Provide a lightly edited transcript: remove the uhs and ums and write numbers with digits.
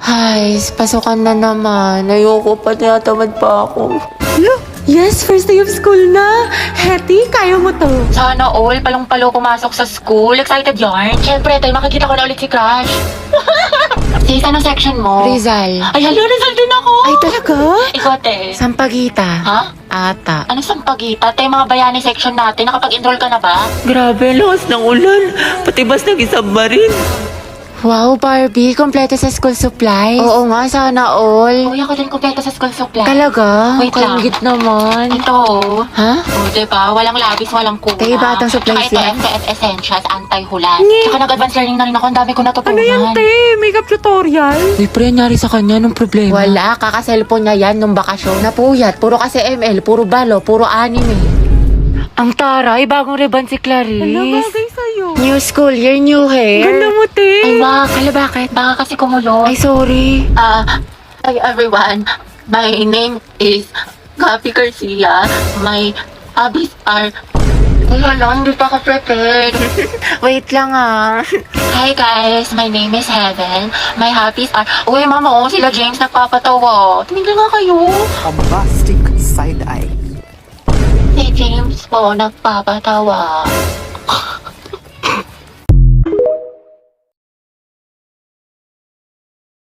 Ay, pasukan na naman. Ayoko pa, tinatamad pa ako. Yes, first day of school na. Hetty, kaya mo to. Sana all, palong-palo pumasok sa school. Excited yarn. Siyempre, tayo makikita ko na ulit si Crush. Sis, anong section mo? Rizal. Ay, hala, Rizal din ako. Ay, talaga? Ikaw, te. Sampagita. Ha? Ata. Anong sampagita? Te, mga bayani section natin. Nakapag-enroll ka na ba? Grabe, lakas ng ulan. Pati bas nag-isubmarine. Wow, Barbie, kompleto sa school supplies. Oo nga, sana all. Uy, ako din kumpleto sa school supply. Talaga? Wait lang. Kaingit naman. Ito. Ha? O, diba? Walang labis, walang kuna. Te, batang supplies Tsaka yan. ito, FTS Essentials, anti-hulan. Tsaka nag-advance learning na rin ako. Ang dami ko natutunan. Ano yan, te? Makeup tutorial? May pre, nangyari sa kanya nung problema. Wala, kaka-cellphone niya yan nung bakasyon. Napuyat, puro kasi ML, puro balo, puro anime. Ang taray, bagong ribbon si Clarice. Bagay sa'yo. New school year, new hair. Ganda mo, te. Ay, wag. Hala, bakit? Baka kasi kumulo. Ay, sorry. Hi everyone. My name is Gabi Garcia. My hobbies are... Ay, hala, hindi pa ako prepared. Wait lang ah. Hi guys, my name is Heaven. My hobbies are... Uy, mama, oh, sila James nagpapatawa. Tumigil nga kayo. Bombastic side eye. Si James po nagpapatawa.